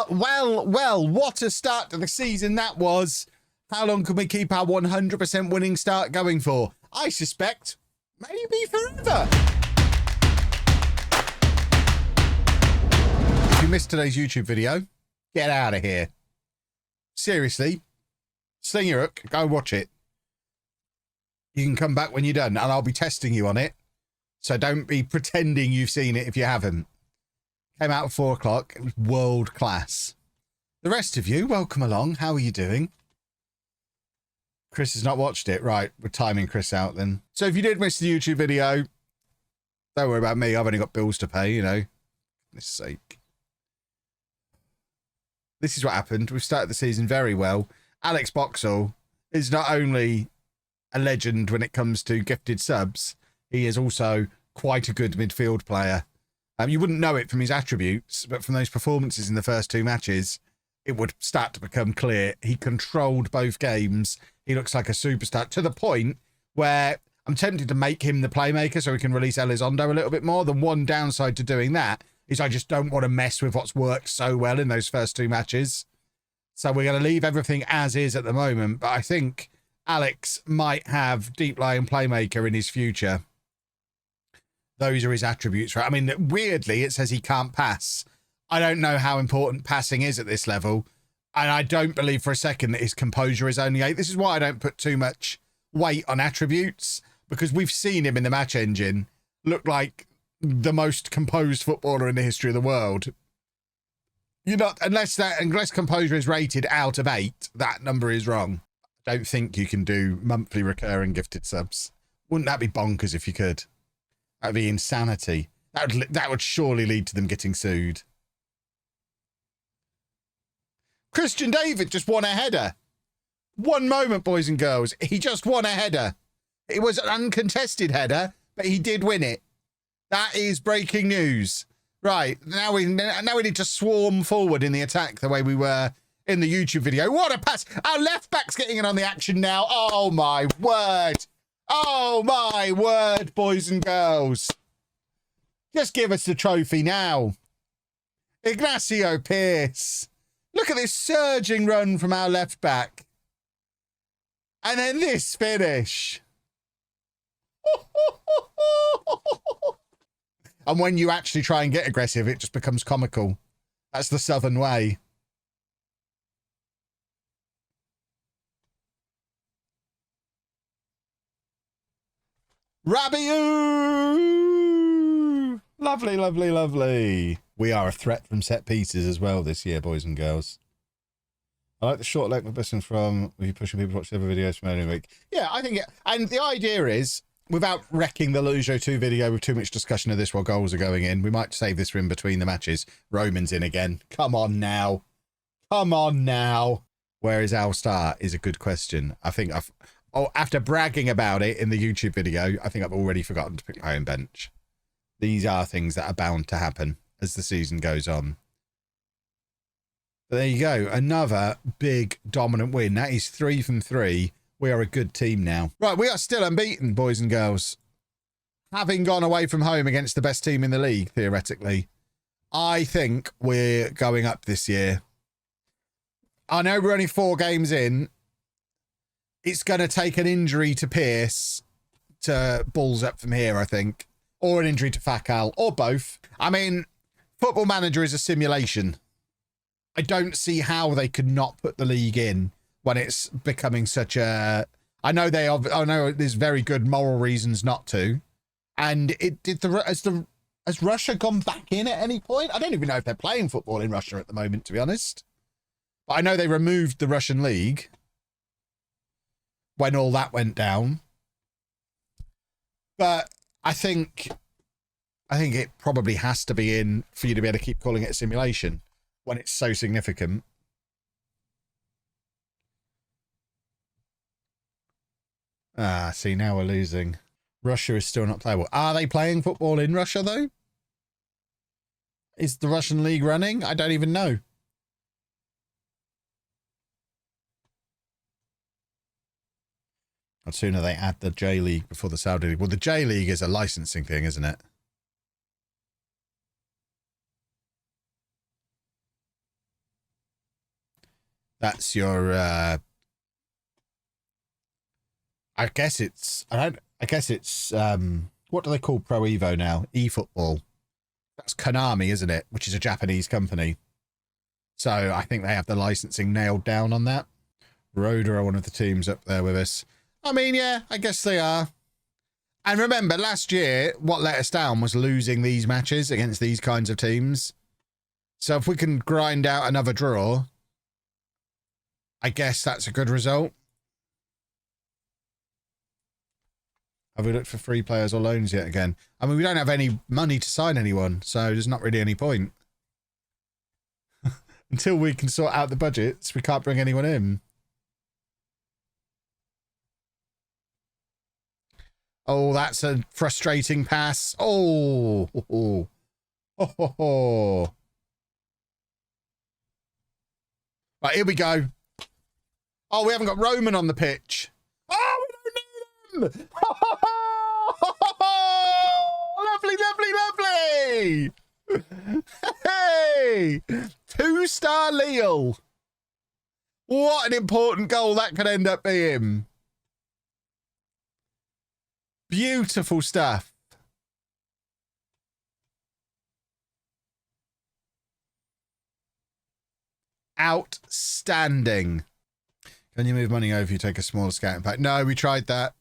Well, what a start to the season that was. How long can we keep our 100% winning start going for? I suspect maybe forever. If you missed today's YouTube video, get out of here. Seriously, sling your hook, go watch it. You can come back when you're done, and I'll be testing you on it. So don't be pretending you've seen it if you haven't. Came out at 4 o'clock. It was world class. The rest of you, welcome along. How are you doing? Chris has not watched it. Right, we're timing Chris out then. So if you did miss the YouTube video, don't worry about me. I've only got bills to pay, you know. For goodness sake. This is what happened. We've started the season very well. Alex Boxall is not only a legend when it comes to gifted subs, he is also quite a good midfield player. You wouldn't know it from his attributes, but from those performances in the first 2 matches, it would start to become clear. He controlled both games. He looks like a superstar to the point where I'm tempted to make him the playmaker so we can release Elizondo a little bit more. The one downside to doing that is I just don't want to mess with what's worked so well in those first 2 matches. So we're going to leave everything as is at the moment, but I think Alex might have deep lying playmaker in his future. Those are his attributes, right? I mean, weirdly, it says he can't pass. I don't know how important passing is at this level. And I don't believe for a second that his composure is only 8. This is why I don't put too much weight on attributes, because we've seen him in the match engine look like the most composed footballer in the history of the world. You're not, unless composure is rated out of 8, that number is wrong. I don't think you can do monthly recurring gifted subs. Wouldn't that be bonkers if you could? That'd be insanity. That would surely lead to them getting sued. Christian David just won a header. One moment, boys and girls. He just won a header. It was an uncontested header, but he did win it. That is breaking news. Right, now we need to swarm forward in the attack the way we were in the YouTube video. What a pass. Our left back's getting in on the action now. Oh, my word. Oh, my word, boys and girls. Just give us the trophy now. Ignacio Pearce. Look at this surging run from our left back. And then this finish. And when you actually try and get aggressive, it just becomes comical. That's the Southern way. Rabiou! Lovely, lovely, lovely. We are a threat from set pieces as well this year, boys and girls. I like the short leg listen from you pushing people to watch the other videos from earlier week. Yeah, I think it. And the idea is, without wrecking the LOLLUJO 2 video with too much discussion of this while goals are going in, we might save this for in between the matches. Roman's in again. Come on now. Come on now. Where is our star is a good question. I think after bragging about it in the YouTube video, I think I've already forgotten to pick my own bench. These are things that are bound to happen as the season goes on. But there you go. Another big dominant win. That is 3 from 3. We are a good team now. Right, we are still unbeaten, boys and girls. Having gone away from home against the best team in the league, theoretically. I think we're going up this year. I know we're only 4 games in. It's going to take an injury to Pearce to balls up from here, I think. Or an injury to Fakal, or both. I mean, Football Manager is a simulation. I don't see how they could not put the league in when it's becoming such a... I know there's very good moral reasons not to. And has Russia gone back in at any point? I don't even know if they're playing football in Russia at the moment, to be honest. But I know they removed the Russian league when all that went down. But I think it probably has to be in for you to be able to keep calling it a simulation when it's so significant. Ah, see, now we're losing. Russia is still not playable. Are they playing football in Russia, though? Is the Russian league running? I don't even know. I'd sooner they add the J League before the Saudi League. Well, the J League is a licensing thing, isn't it? That's your, I guess it's, what do they call Pro Evo now? eFootball. That's Konami, isn't it? Which is a Japanese company. So I think they have the licensing nailed down on that. Rhoda are one of the teams up there with us. I mean, yeah, I guess they are. And remember, last year, what let us down was losing these matches against these kinds of teams. So if we can grind out another draw, I guess that's a good result. Have we looked for free players or loans yet again? I mean, we don't have any money to sign anyone, so there's not really any point. Until we can sort out the budgets, we can't bring anyone in. Oh, that's a frustrating pass. Oh. Oh. Oh. Oh. Oh. Right, here we go. Oh, we haven't got Roman on the pitch. Oh, we don't need him. Oh, lovely, lovely, lovely. Hey, 2-star Lille. What an important goal that could end up being. Beautiful stuff. Outstanding. Can you move money over if you take a smaller scouting pack? No, we tried that.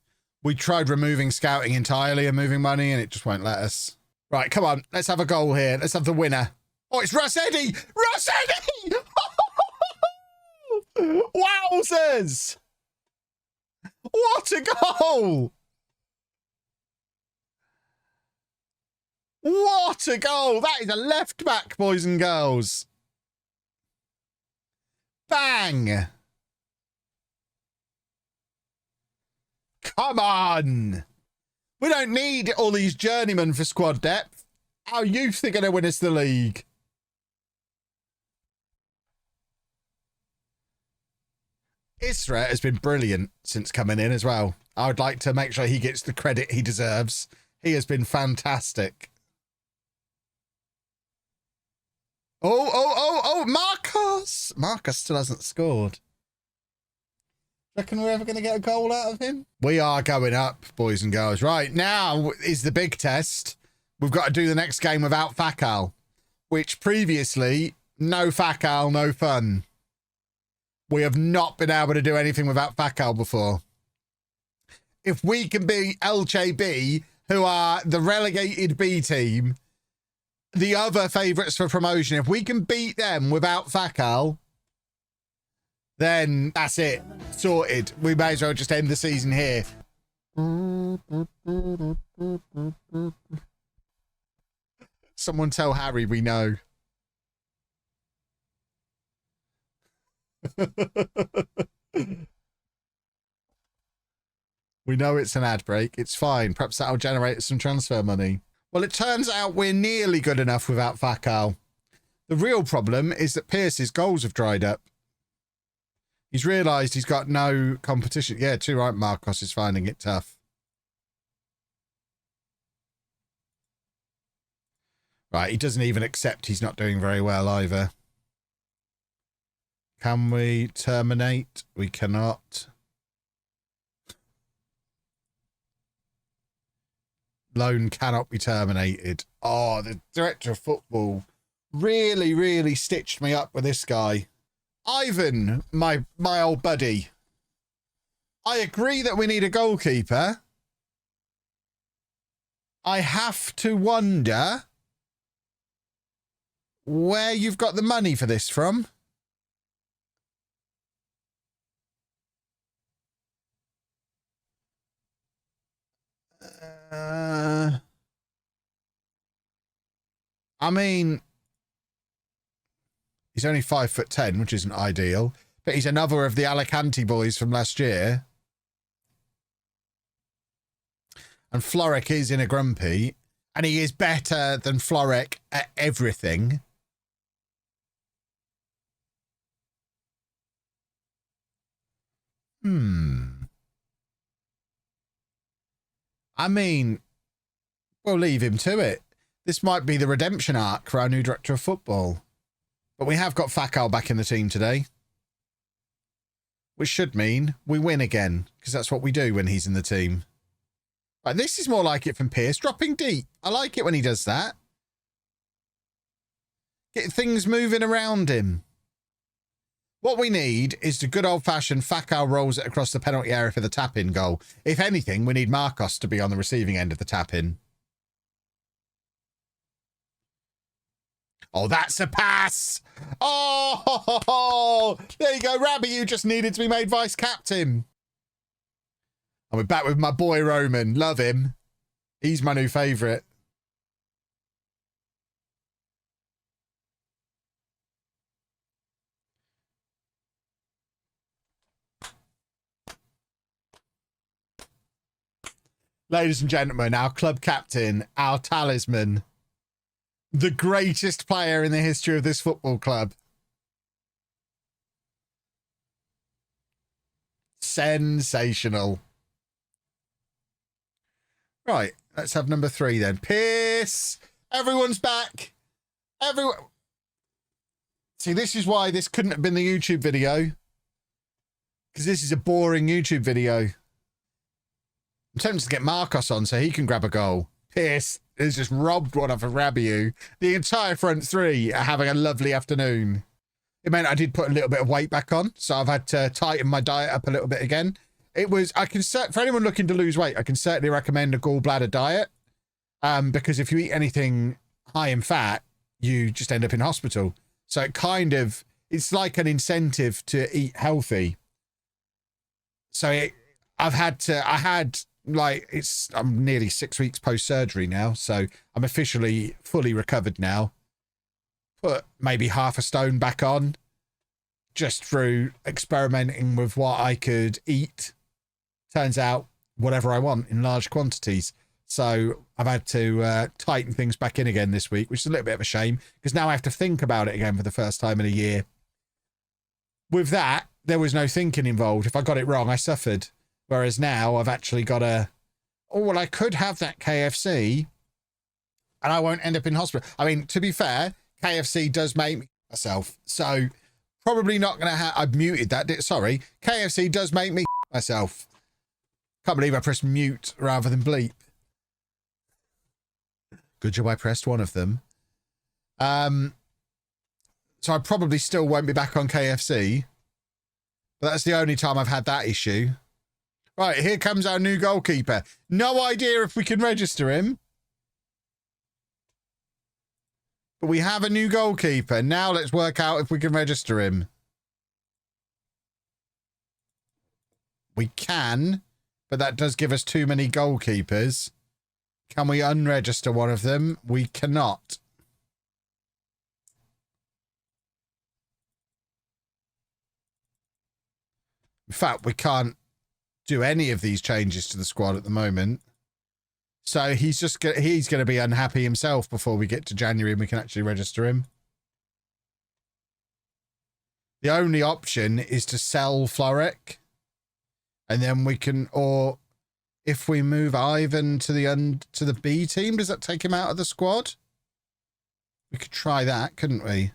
We tried removing scouting entirely and moving money, and it just won't let us. Right, come on. Let's have a goal here. Let's have the winner. Oh, it's Russ Eddy! Russ Eddy! Wowzers! What a goal! What a goal! That is a left back, boys and girls. Bang! Come on! We don't need all these journeymen for squad depth. Our youth are going to win us the league. Isra has been brilliant since coming in as well. I would like to make sure he gets the credit he deserves. He has been fantastic. Oh, Marcos! Marcos still hasn't scored. Reckon we're ever going to get a goal out of him? We are going up, boys and girls. Right, now is the big test. We've got to do the next game without Fakal, which previously, no Fakal, no fun. We have not been able to do anything without Fakal before. If we can beat LJB, who are the relegated B team, the other favourites for promotion, if we can beat them without Fakal, then that's it. Sorted. We may as well just end the season here. Someone tell Harry we know. We know it's an ad break. It's fine. Perhaps that'll generate some transfer money. Well, it turns out we're nearly good enough without Fakal. The real problem is that Pierce's goals have dried up. He's realised he's got no competition. Yeah, too right, Marcos is finding it tough. Right, he doesn't even accept he's not doing very well either. Can we terminate? We cannot. Loan cannot be terminated. Oh, the director of football really, really stitched me up with this guy. Ivan, my old buddy. I agree that we need a goalkeeper. I have to wonder where you've got the money for this from. I mean, he's only 5'10", which isn't ideal, but he's another of the Alicante boys from last year. And Florek is in a grumpy, and he is better than Florek at everything. I mean, we'll leave him to it. This might be the redemption arc for our new director of football. But we have got Fakal back in the team today. which should mean we win again, because that's what we do when he's in the team. Right, this is more like it from Pierce, dropping deep. I like it when he does that. Get things moving around him. What we need is the good old-fashioned Fakao rolls it across the penalty area for the tap-in goal. If anything, we need Marcos to be on the receiving end of the tap-in. Oh, that's a pass. Oh, there you go. Rabbi, you just needed to be made vice-captain. And we're back with my boy Roman. Love him. He's my new favourite. Ladies and gentlemen, our club captain, our talisman, the greatest player in the history of this football club. Sensational. Right, let's have number 3 then. Pierce! Everyone's back! Everyone... See, this is why this couldn't have been the YouTube video. Because this is a boring YouTube video. I'm tempted to get Marcos on so he can grab a goal. Pierce has just robbed one off of Rabiu. The entire front 3 are having a lovely afternoon. It meant I did put a little bit of weight back on, so I've had to tighten my diet up a little bit again. It was, for anyone looking to lose weight, I can certainly recommend a gallbladder diet. Because if you eat anything high in fat, you just end up in hospital. So it kind of, it's like an incentive to eat healthy. So I'm nearly 6 weeks post-surgery now, so I'm officially fully recovered now. Put maybe half a stone back on, just through experimenting with what I could eat. Turns out, whatever I want in large quantities. So I've had to tighten things back in again this week, which is a little bit of a shame, because now I have to think about it again for the first time in a year. With that, there was no thinking involved. If I got it wrong, I suffered. Whereas now I've actually got a, oh, well, I could have that KFC and I won't end up in hospital. I mean, to be fair, KFC does make me myself. So probably not going to have, I've muted that. Sorry. KFC does make me myself. Can't believe I pressed mute rather than bleep. Good job I pressed one of them. So I probably still won't be back on KFC. But that's the only time I've had that issue. Right, here comes our new goalkeeper. No idea if we can register him. But we have a new goalkeeper. Now let's work out if we can register him. We can, but that does give us too many goalkeepers. Can we unregister one of them? We cannot. In fact, we can't do any of these changes to the squad at the moment. So he's going to be unhappy himself before we get to January and we can actually register him. The only option is to sell Floric. And then we can, or if we move Ivan to the B team, does that take him out of the squad? We could try that, couldn't we?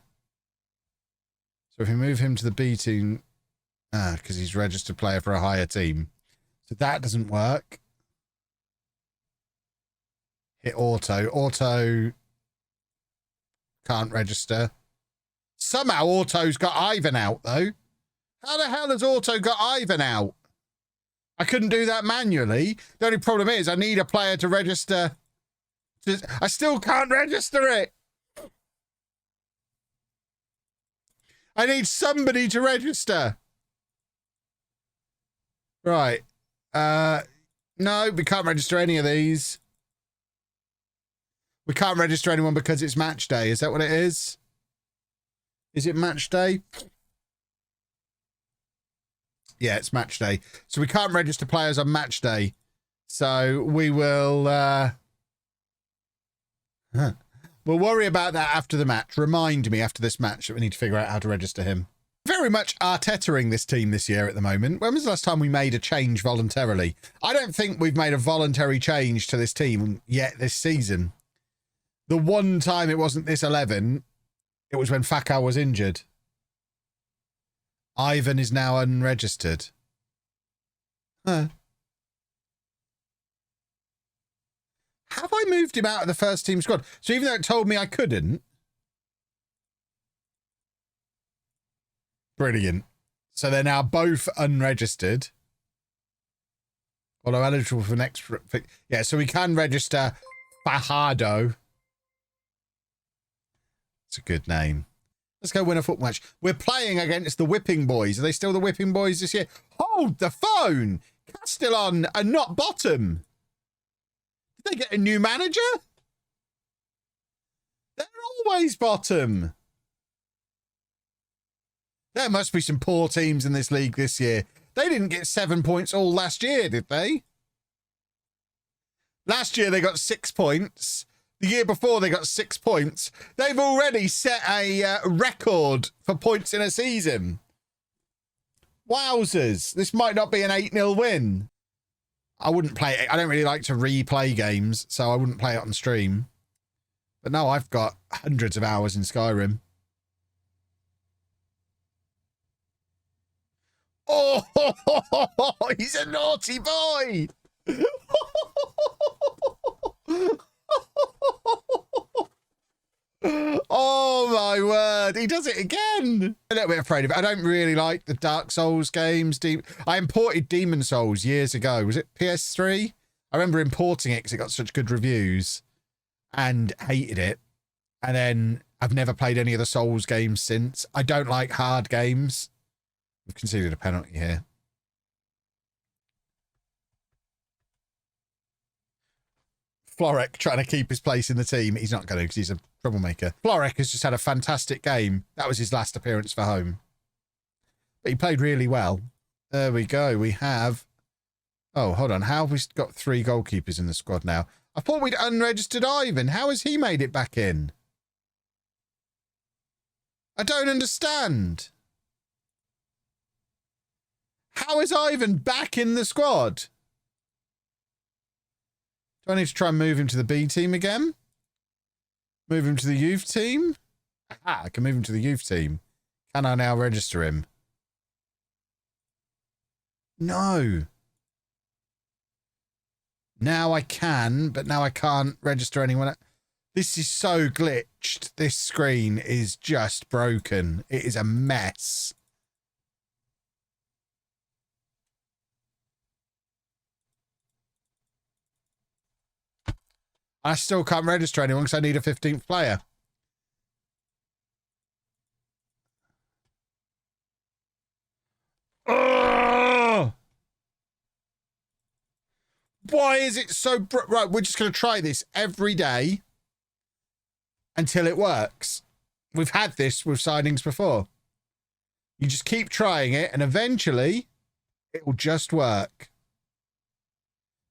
So if we move him to the B team, because he's registered player for a higher team. So that doesn't work. Hit auto. Auto can't register. Somehow auto's got Ivan out, though. How the hell has auto got Ivan out? I couldn't do that manually. The only problem is I need a player to register. I still can't register it. I need somebody to register. Right. No, we can't register any of these. We can't register anyone because it's match day. Is that what it is? Is it match day? Yeah, it's match day. So we can't register players on match day. So we will... We'll worry about that after the match. Remind me after this match that we need to figure out how to register him. Very much Artetaing this team this year at the moment. When was the last time we made a change voluntarily? I don't think we've made a voluntary change to this team yet this season. The one time it wasn't this 11, it was when Fakao was injured. Ivan is now unregistered. Huh. Have I moved him out of the first team squad? So even though it told me I couldn't. Brilliant. So they're now both unregistered. Although eligible for next... Yeah, so we can register Fajardo. It's a good name. Let's go win a football match. We're playing against the Whipping Boys. Are they still the Whipping Boys this year? Hold the phone! Castellon are not bottom. Did they get a new manager? They're always bottom. There must be some poor teams in this league this year. They didn't get 7 points all last year, did they? Last year they got 6 points. The year before they got 6 points. They've already set a record for points in a season. Wowzers. This might not be an 8-0 win. I wouldn't play it. I don't really like to replay games, so I wouldn't play it on stream. But no, I've got hundreds of hours in Skyrim. Oh, he's a naughty boy. Oh my word, he does it again. A little bit afraid of it. I don't really like the Dark Souls games. I imported Demon Souls years ago. Was it PS3? I remember importing it because it got such good reviews and hated it. And then I've never played any of the Souls games since. I don't like hard games. We've conceded a penalty here. Florek trying to keep his place in the team. He's not going to because he's a troublemaker. Florek has just had a fantastic game. That was his last appearance for home. But he played really well. There we go. We have... Oh, hold on. How have we got 3 goalkeepers in the squad now? I thought we'd unregistered Ivan. How has he made it back in? I don't understand. How is Ivan back in the squad? Do I need to try and move him to the B team again? Move him to the youth team? Aha, I can move him to the youth team. Can I now register him? No. Now I can, but now I can't register anyone. This is so glitched. This screen is just broken. It is a mess. I still can't register anyone because I need a 15th player. Ugh! Why is it so... Right, we're just going to try this every day until it works. We've had this with signings before. You just keep trying it and eventually it will just work.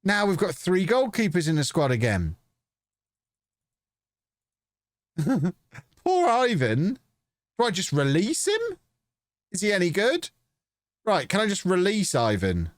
Now we've got 3 goalkeepers in the squad again. Poor Ivan. Do I just release him? Is he any good? Right, can I just release Ivan?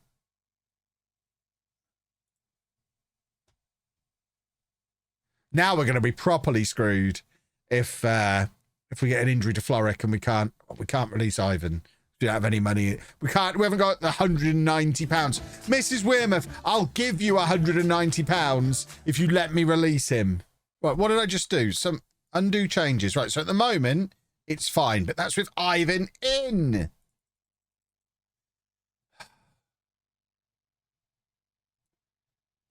Now we're going to be properly screwed if we get an injury to Florek and we can't release Ivan. We don't have any money. We haven't got the £190. Mrs. Wearmouth, I'll give you £190 if you let me release him. Right, what did I just do? Some undo changes. Right, so at the moment, it's fine, but that's with Ivan in.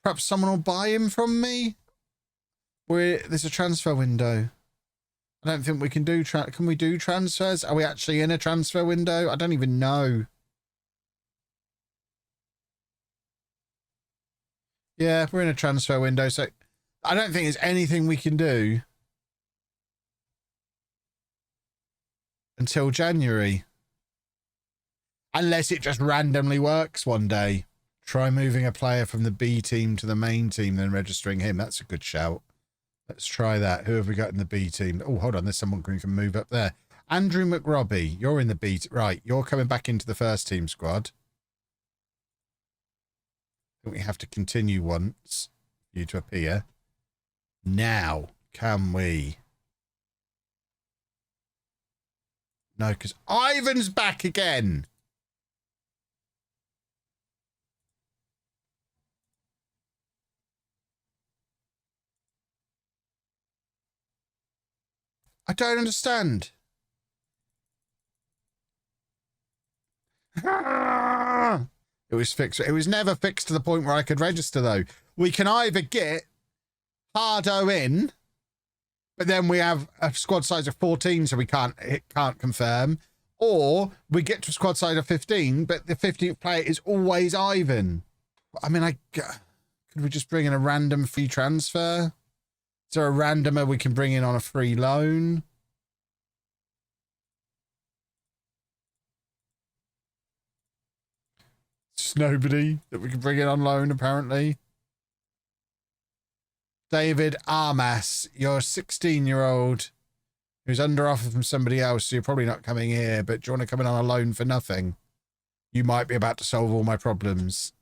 Perhaps someone will buy him from me? There's a transfer window. I don't think we can do... Can we do transfers? Are we actually in a transfer window? I don't even know. Yeah, we're in a transfer window, so I don't think there's anything we can do until January. Unless it just randomly works one day. Try moving a player from the B team to the main team, then registering him. That's a good shout. Let's try that. Who have we got in the B team? Oh, hold on. There's someone who can move up there. Andrew McRobbie, you're in the B. Right, you're coming back into the first team squad. I think we have to continue once for you to appear. Now, can we? No, because Ivan's back again. I don't understand. It was fixed. It was never fixed to the point where I could register, though. We can either get Hardo in, but then we have a squad size of 14, so we can't confirm. Or we get to a squad size of 15, but the 15th player is always Ivan. I mean, could we just bring in a random free transfer? Is there a randomer we can bring in on a free loan? Just nobody that we can bring in on loan, apparently. David Armas, you're a 16-year-old who's under offer from somebody else, so you're probably not coming here, but do you want to come in on a loan for nothing? You might be about to solve all my problems.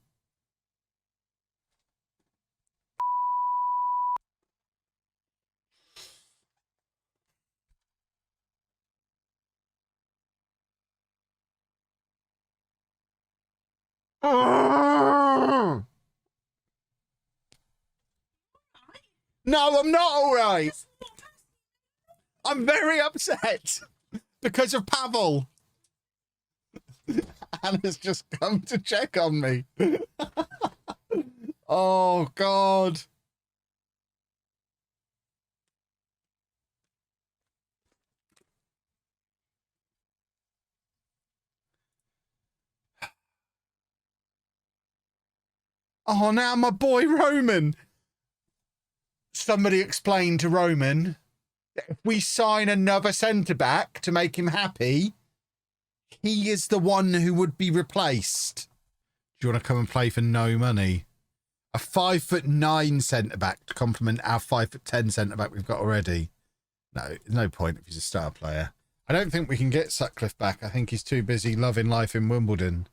No, I'm not all right. I'm very upset because of Pavel. Anna's just come to check on me. Oh, God. Oh, now my boy Roman. Somebody explained to Roman that if we sign another centre-back to make him happy, he is the one who would be replaced. Do you want to come and play for no money? A 5'9" centre-back to complement our 5'10" centre-back we've got already. No, there's no point if he's a star player. I don't think we can get Sutcliffe back. I think he's too busy loving life in Wimbledon.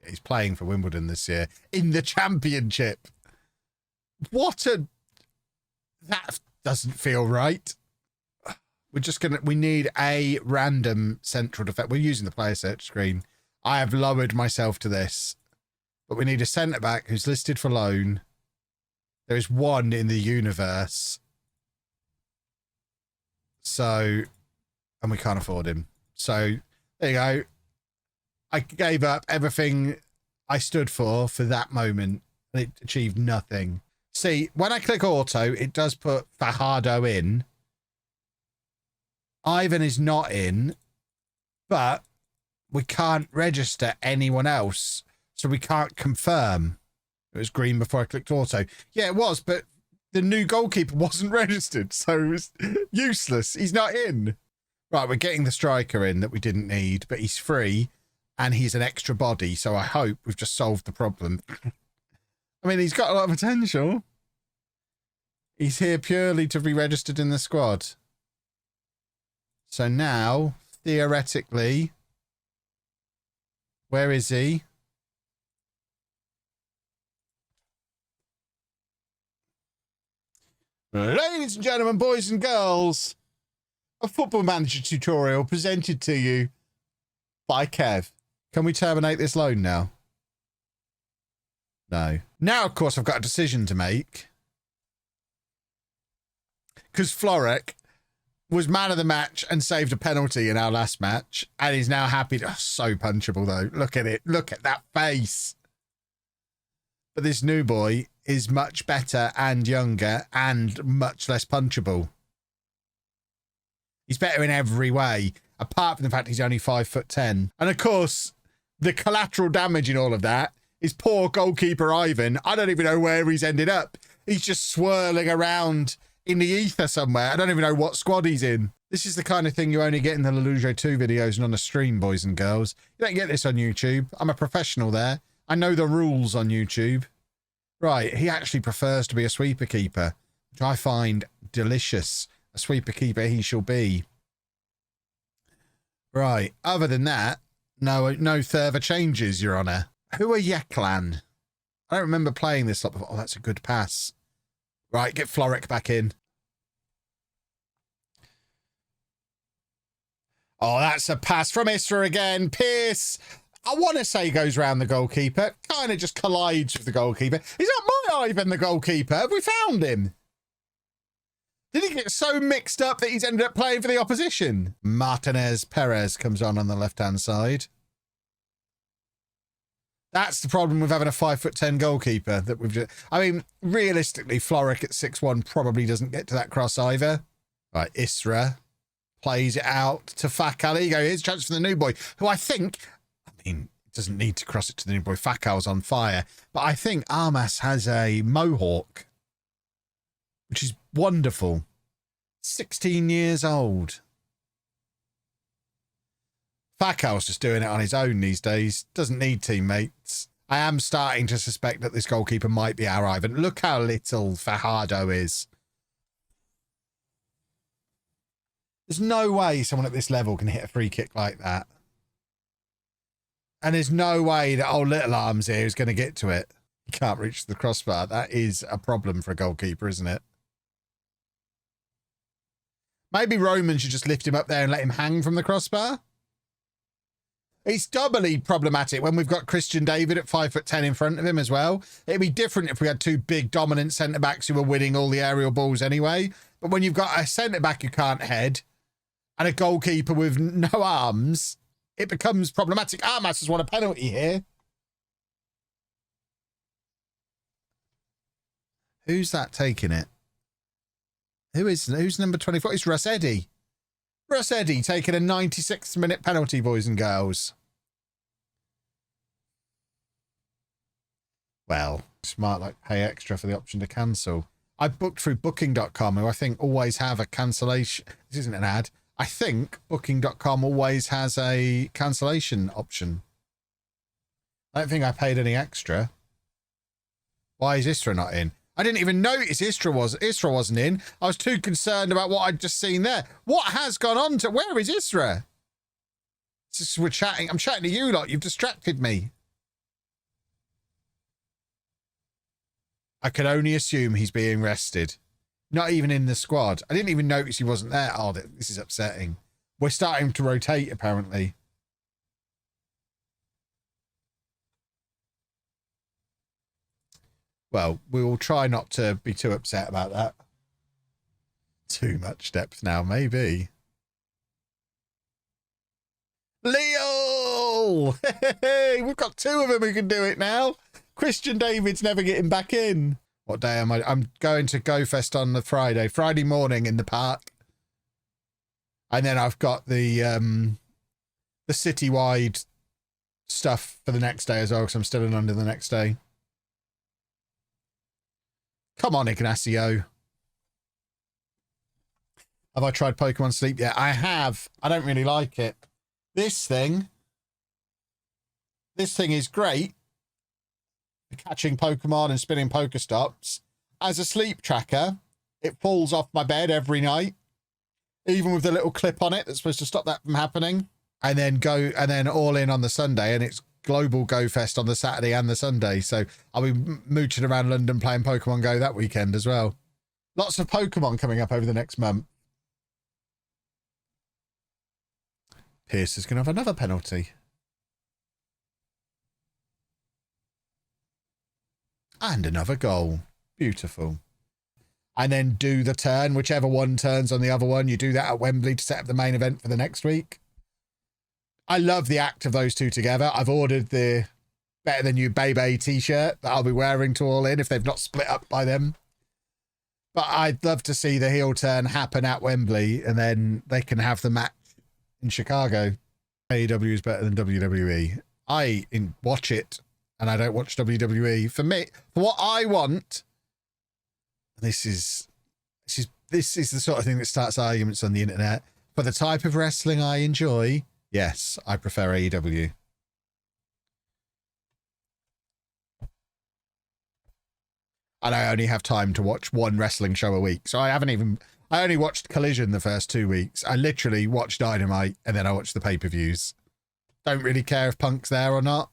He's playing for Wimbledon this year in the championship. What a... That doesn't feel right. We're just going to... We need a random central defence. We're using the player search screen. I have lowered myself to this. But we need a centre-back who's listed for loan. There is one in the universe. So... And we can't afford him. So, there you go. I gave up everything I stood for that moment. And it achieved nothing. See, when I click auto, it does put Fajardo in. Ivan is not in, but we can't register anyone else, so we can't confirm. It was green before I clicked auto. Yeah, it was, but the new goalkeeper wasn't registered, so it was useless. He's not in. Right, we're getting the striker in that we didn't need, but he's free, and he's an extra body, so I hope we've just solved the problem. I mean, he's got a lot of potential. He's here purely to be registered in the squad. So now, theoretically, where is he? Ladies and gentlemen, boys and girls, a Football Manager tutorial presented to you by Kev. Can we terminate this loan now? No. Now, of course, I've got a decision to make. Because Florek was man of the match and saved a penalty in our last match. And he's now happy. To, so punchable, though. Look at it. Look at that face. But this new boy is much better and younger and much less punchable. He's better in every way, apart from the fact he's only 5'10". And, of course, the collateral damage in all of that is poor goalkeeper Ivan. I don't even know where he's ended up. He's just swirling around in the ether somewhere. I don't even know what squad he's in. This is the kind of thing you only get in the LOLLUJO 2 videos and on the stream, boys and girls. You don't get this on YouTube. I'm a professional there. I know the rules on YouTube. Right, he actually prefers to be a sweeper keeper, which I find delicious. A sweeper keeper he shall be. Right, other than that, no further changes, Your Honour. Who are Yeklan? I don't remember playing this lot before. Oh, that's a good pass. Right, get Florek back in. Oh, that's a pass from Isra again. Pierce, I want to say goes round the goalkeeper. Kind of just collides with the goalkeeper. He's not my Ivan, the goalkeeper. Have we found him? Did he get so mixed up that he's ended up playing for the opposition? Martinez Perez comes on the left-hand side. That's the problem with having a 5'10" goalkeeper that we've just... I mean, realistically, Floric at 6'1" probably doesn't get to that cross either. Right, Isra plays it out to Fakal. There you go. Here's a chance for the new boy, who I think... I mean, doesn't need to cross it to the new boy. Fakal's on fire. But I think Armas has a mohawk, which is wonderful. 16 years old. Fakal's just doing it on his own these days. Doesn't need teammates. I am starting to suspect that this goalkeeper might be our Ivan. Look how little Fajardo is. There's no way someone at this level can hit a free kick like that. And there's no way that old Little Arms here is going to get to it. He can't reach the crossbar. That is a problem for a goalkeeper, isn't it? Maybe Roman should just lift him up there and let him hang from the crossbar. It's doubly problematic when we've got Christian David at 5'10" in front of him as well. It'd be different if we had two big dominant centre-backs who were winning all the aerial balls anyway. But when you've got a centre-back who can't head and a goalkeeper with no arms, it becomes problematic. Armas has won a penalty here. Who's that taking it? Who's number 24? It's Russetti. Russetti taking a 96th minute penalty, boys and girls. Well, smart, like pay extra for the option to cancel. I booked through booking.com, who I think always have a cancellation. This isn't an ad. I think booking.com always has a cancellation option. I don't think I paid any extra. Why is Isra not in? I didn't even notice Isra wasn't in. I was too concerned about what I'd just seen there. What has gone on to... Where is Isra? We're chatting. I'm chatting to you lot. You've distracted me. I can only assume he's being rested. Not even in the squad. I didn't even notice he wasn't there. Oh, this is upsetting. We're starting to rotate, apparently. Well, we will try not to be too upset about that. Too much depth now, maybe. Leo! Hey, we've got two of them who can do it now. Christian David's never getting back in. What day am I? I'm going to GoFest on the Friday morning in the park. And then I've got the citywide stuff for the next day as well, because I'm still in under the next day. Come on, Ignacio. Have I tried Pokemon Sleep yet? I have. I don't really like it. This thing is great for catching Pokemon and spinning Pokestops. As a sleep tracker, it falls off my bed every night, even with the little clip on it that's supposed to stop that from happening. And then all in on the Sunday, and it's Global Go Fest on the Saturday and the Sunday. So I'll be mooching around London playing Pokemon Go that weekend as well. Lots of Pokemon coming up over the next month. Pierce is going to have another penalty. And another goal. Beautiful. And then do the turn. Whichever one turns on the other one, you do that at Wembley to set up the main event for the next week. I love the act of those two together. I've ordered the Better Than You Bebe t-shirt that I'll be wearing to All In if they've not split up by them. But I'd love to see the heel turn happen at Wembley, and then they can have the match in Chicago. AEW is better than WWE. I watch it, and I don't watch WWE. For me, for what I want, this is the sort of thing that starts arguments on the internet. For the type of wrestling I enjoy, yes, I prefer AEW. And I only have time to watch one wrestling show a week. So I only watched Collision the first 2 weeks. I literally watched Dynamite and then I watched the pay-per-views. Don't really care if Punk's there or not.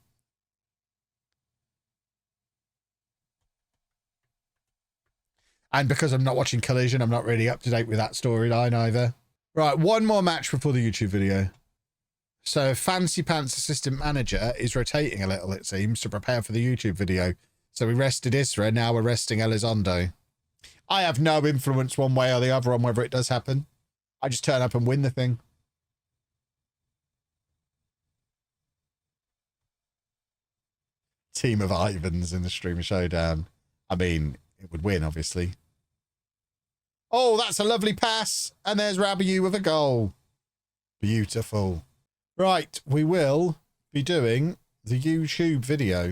And because I'm not watching Collision, I'm not really up to date with that storyline either. Right, one more match before the YouTube video. So Fancy Pants Assistant Manager is rotating a little, it seems, to prepare for the YouTube video. So we rested Isra, now we're resting Elizondo. I have no influence one way or the other on whether it does happen. I just turn up and win the thing. Team of Ivans in the Stream Showdown. I mean, it would win, obviously. Oh, that's a lovely pass. And there's Rabiu with a goal. Beautiful. Right, we will be doing the YouTube video.